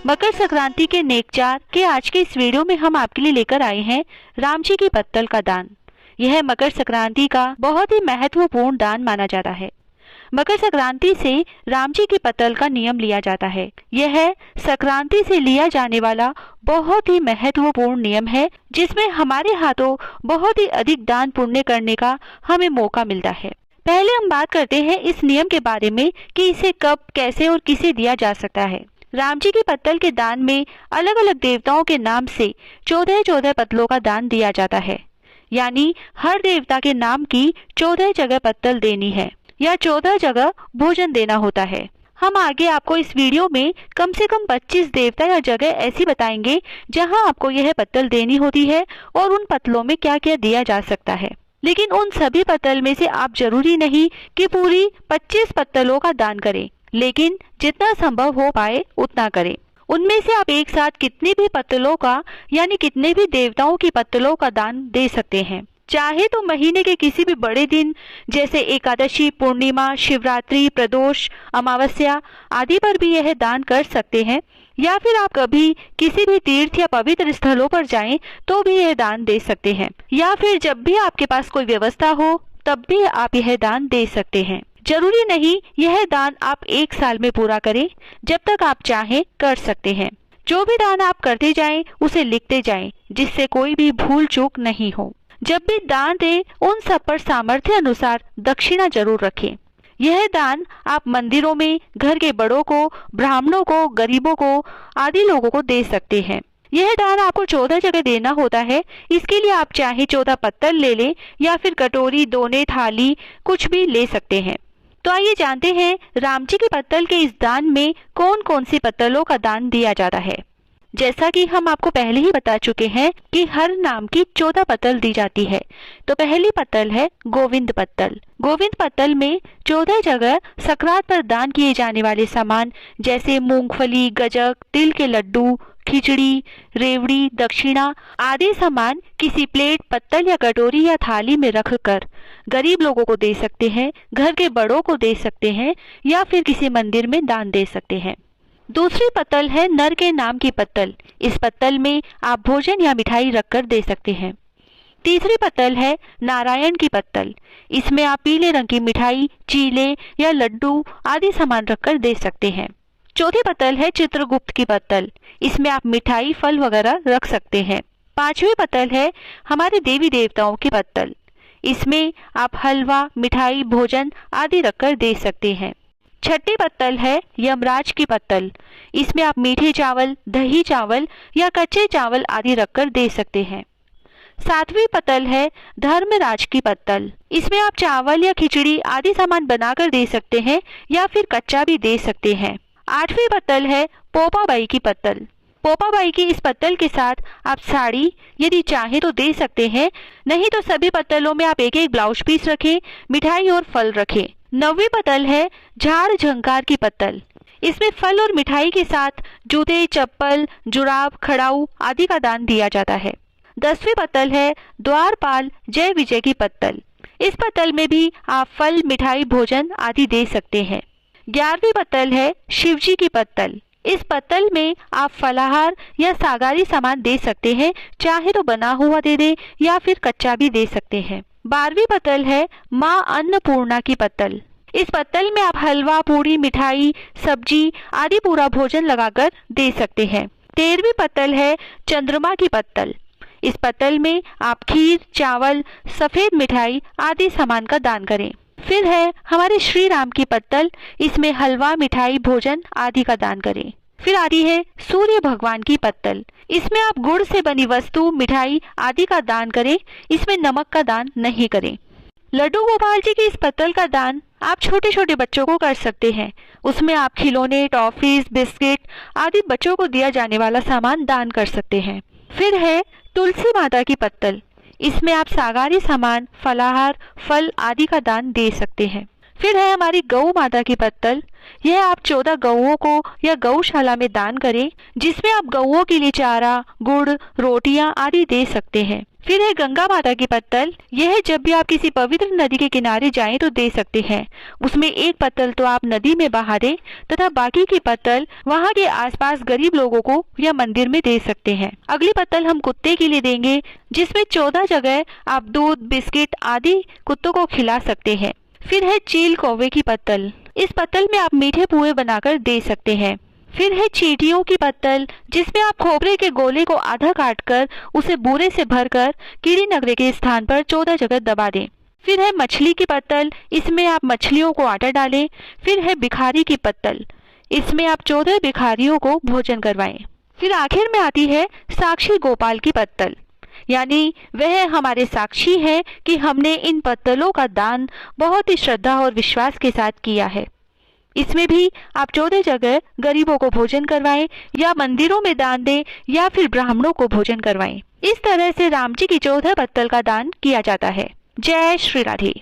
मकर संक्रांति के नेकचार के आज के इस वीडियो में हम आपके लिए लेकर आए हैं राम जी की पत्तल का दान। यह मकर संक्रांति का बहुत ही महत्वपूर्ण दान माना जाता है। मकर संक्रांति से राम जी की पत्तल का नियम लिया जाता है। यह संक्रांति से लिया जाने वाला बहुत ही महत्वपूर्ण नियम है, जिसमें हमारे हाथों बहुत ही अधिक दान पुण्य करने का हमें मौका मिलता है। पहले हम बात करते हैं इस नियम के बारे में कि इसे कब, कैसे और किसे दिया जा सकता है। राम जी की पत्तल के दान में अलग अलग देवताओं के नाम से 14 पत्तलों का दान दिया जाता है। यानी हर देवता के नाम की 14 जगह पत्तल देनी है या 14 जगह भोजन देना होता है। हम आगे आपको इस वीडियो में कम से कम 25 देवता या जगह ऐसी बताएंगे जहां आपको यह पत्तल देनी होती है और उन पत्तलों में क्या क्या दिया जा सकता है। लेकिन उन सभी पत्तल में से आप जरूरी नहीं कि पूरी 25 पत्तलों का दान करें, लेकिन जितना संभव हो पाए उतना करें। उनमें से आप एक साथ कितनी भी पत्तलों का यानी कितने भी देवताओं की पत्तलों का दान दे सकते हैं। चाहे तो महीने के किसी भी बड़े दिन जैसे एकादशी, पूर्णिमा, शिवरात्रि, प्रदोष, अमावस्या आदि पर भी यह दान कर सकते हैं, या फिर आप कभी किसी भी तीर्थ या पवित्र स्थलों पर जाएं तो भी यह दान दे सकते हैं, या फिर जब भी आपके पास कोई व्यवस्था हो तब भी आप यह दान दे सकते हैं। जरूरी नहीं यह दान आप एक साल में पूरा करें, जब तक आप चाहें कर सकते हैं। जो भी दान आप करते जाएं उसे लिखते जाएं, जिससे कोई भी भूल चूक नहीं हो। जब भी दान दें उन सब पर सामर्थ्य अनुसार दक्षिणा जरूर रखें। यह दान आप मंदिरों में घर के बड़ों को, ब्राह्मणों को, गरीबों को आदि लोगों को दे सकते हैं। यह दान आपको 14 जगह देना होता है। इसके लिए आप चाहे 14 पत्तल ले लें या फिर कटोरी, दोने, थाली कुछ भी ले सकते हैं। तो आइए जानते हैं राम जी की पत्तल के इस दान में कौन कौन सी पत्तलों का दान दिया जाता है। जैसा कि हम आपको पहले ही बता चुके हैं कि हर नाम की 14 पत्तल दी जाती है। तो पहली पत्तल है गोविंद पत्तल। गोविंद पत्तल में 14 जगह सकरात पर दान किए जाने वाले सामान जैसे मूंगफली, गजक, तिल के लड्डू, खिचड़ी, रेवड़ी, दक्षिणा आदि सामान किसी प्लेट, पत्तल या कटोरी या थाली में रखकर गरीब लोगों को दे सकते हैं, घर के बड़ों को दे सकते हैं या फिर किसी मंदिर में दान दे सकते हैं। दूसरी पत्तल है नर के नाम की पत्तल। इस पत्तल में आप भोजन या मिठाई रखकर दे सकते हैं। तीसरी पत्तल है नारायण की पत्तल। इसमें आप पीले रंग की मिठाई, चीले या लड्डू आदि सामान रखकर दे सकते हैं। चौथी पत्तल है चित्रगुप्त की पत्तल। इसमें आप मिठाई, फल वगैरह रख सकते हैं। पांचवी पत्तल है हमारे देवी देवताओं की पत्तल। इसमें आप हलवा, मिठाई, भोजन आदि रखकर दे सकते हैं। छठी पत्तल है यमराज की पत्तल। इसमें आप मीठे चावल, दही चावल या कच्चे चावल आदि रखकर दे सकते हैं। सातवीं पत्तल है धर्मराज की पत्तल। इसमें आप चावल या खिचड़ी आदि सामान बनाकर दे सकते हैं या फिर कच्चा भी दे सकते हैं। आठवीं पत्तल है पोपाबाई की पत्तल। पोपाबाई की इस पत्तल के साथ आप साड़ी यदि चाहे तो दे सकते हैं, नहीं तो सभी पत्तलों में आप एक एक ब्लाउज पीस रखें, मिठाई और फल रखें। नौवीं पत्तल है झाड़ झंकार की पत्तल। इसमें फल और मिठाई के साथ जूते, चप्पल, जुराब, खड़ाऊ आदि का दान दिया जाता है। 10वीं पत्तल है द्वारपाल जय विजय की पत्तल। इस पत्तल में भी आप फल, मिठाई, भोजन आदि दे सकते हैं। 11वीं पत्तल है शिवजी की पत्तल। इस पत्तल में आप फलाहार या सागारी सामान दे सकते हैं, चाहे तो बना हुआ दे दे या फिर कच्चा भी दे सकते हैं। 12वीं पत्तल है माँ अन्नपूर्णा की पत्तल। इस पत्तल में आप हलवा, पूरी, मिठाई, सब्जी आदि पूरा भोजन लगाकर दे सकते हैं। 13वीं पत्तल है चंद्रमा की पत्तल। इस पत्तल में आप खीर, चावल, सफेद मिठाई आदि सामान का दान करें। फिर है हमारे श्री राम की पत्तल। इसमें हलवा, मिठाई, भोजन आदि का दान करें। फिर आती है सूर्य भगवान की पत्तल। इसमें आप गुड़ से बनी वस्तु, मिठाई आदि का दान करें। इसमें नमक का दान नहीं करें। लड्डू गोपाल जी की इस पत्तल का दान आप छोटे छोटे बच्चों को कर सकते हैं। उसमें आप खिलौने, टॉफीज, बिस्किट आदि बच्चों को दिया जाने वाला सामान दान कर सकते हैं। फिर है तुलसी माता की पत्तल। इसमें आप सागारी सामान, फलाहार, फल आदि का दान दे सकते हैं। फिर है हमारी गौ माता की पत्तल। यह आप 14 गौओं को या गौशाला में दान करें, जिसमें आप गौओं के लिए चारा, गुड़, रोटियां आदि दे सकते हैं। फिर है गंगा माता की पत्तल। यह जब भी आप किसी पवित्र नदी के किनारे जाएं तो दे सकते हैं। उसमें एक पत्तल तो आप नदी में बहा दें तथा बाकी की पत्तल वहां के आसपास गरीब लोगों को या मंदिर में दे सकते हैं। अगली पत्तल हम कुत्ते के लिए देंगे, जिसमें 14 जगह आप दूध, बिस्किट आदि कुत्तों को खिला सकते हैं। फिर है चील कौवे की पत्तल। इस पत्तल में आप मीठे पुए बनाकर दे सकते हैं। फिर है चींटियों की पत्तल, जिसमें आप खोपरे के गोले को आधा काटकर उसे बोरे से भरकर कीड़ी नगरे के स्थान पर 14 जगह दबा दें। फिर है मछली की पत्तल। इसमें आप मछलियों को आटा डालें। फिर है भिखारी की पत्तल। इसमें आप 14 भिखारियों को भोजन करवाएं। फिर आखिर में आती है साक्षी गोपाल की पत्तल, यानी वह हमारे साक्षी है कि हमने इन पत्तलों का दान बहुत ही श्रद्धा और विश्वास के साथ किया है। इसमें भी आप 14 जगह गरीबों को भोजन करवाएं या मंदिरों में दान दें या फिर ब्राह्मणों को भोजन करवाएं। इस तरह से राम जी की 14 पत्तल का दान किया जाता है। जय श्री राधे।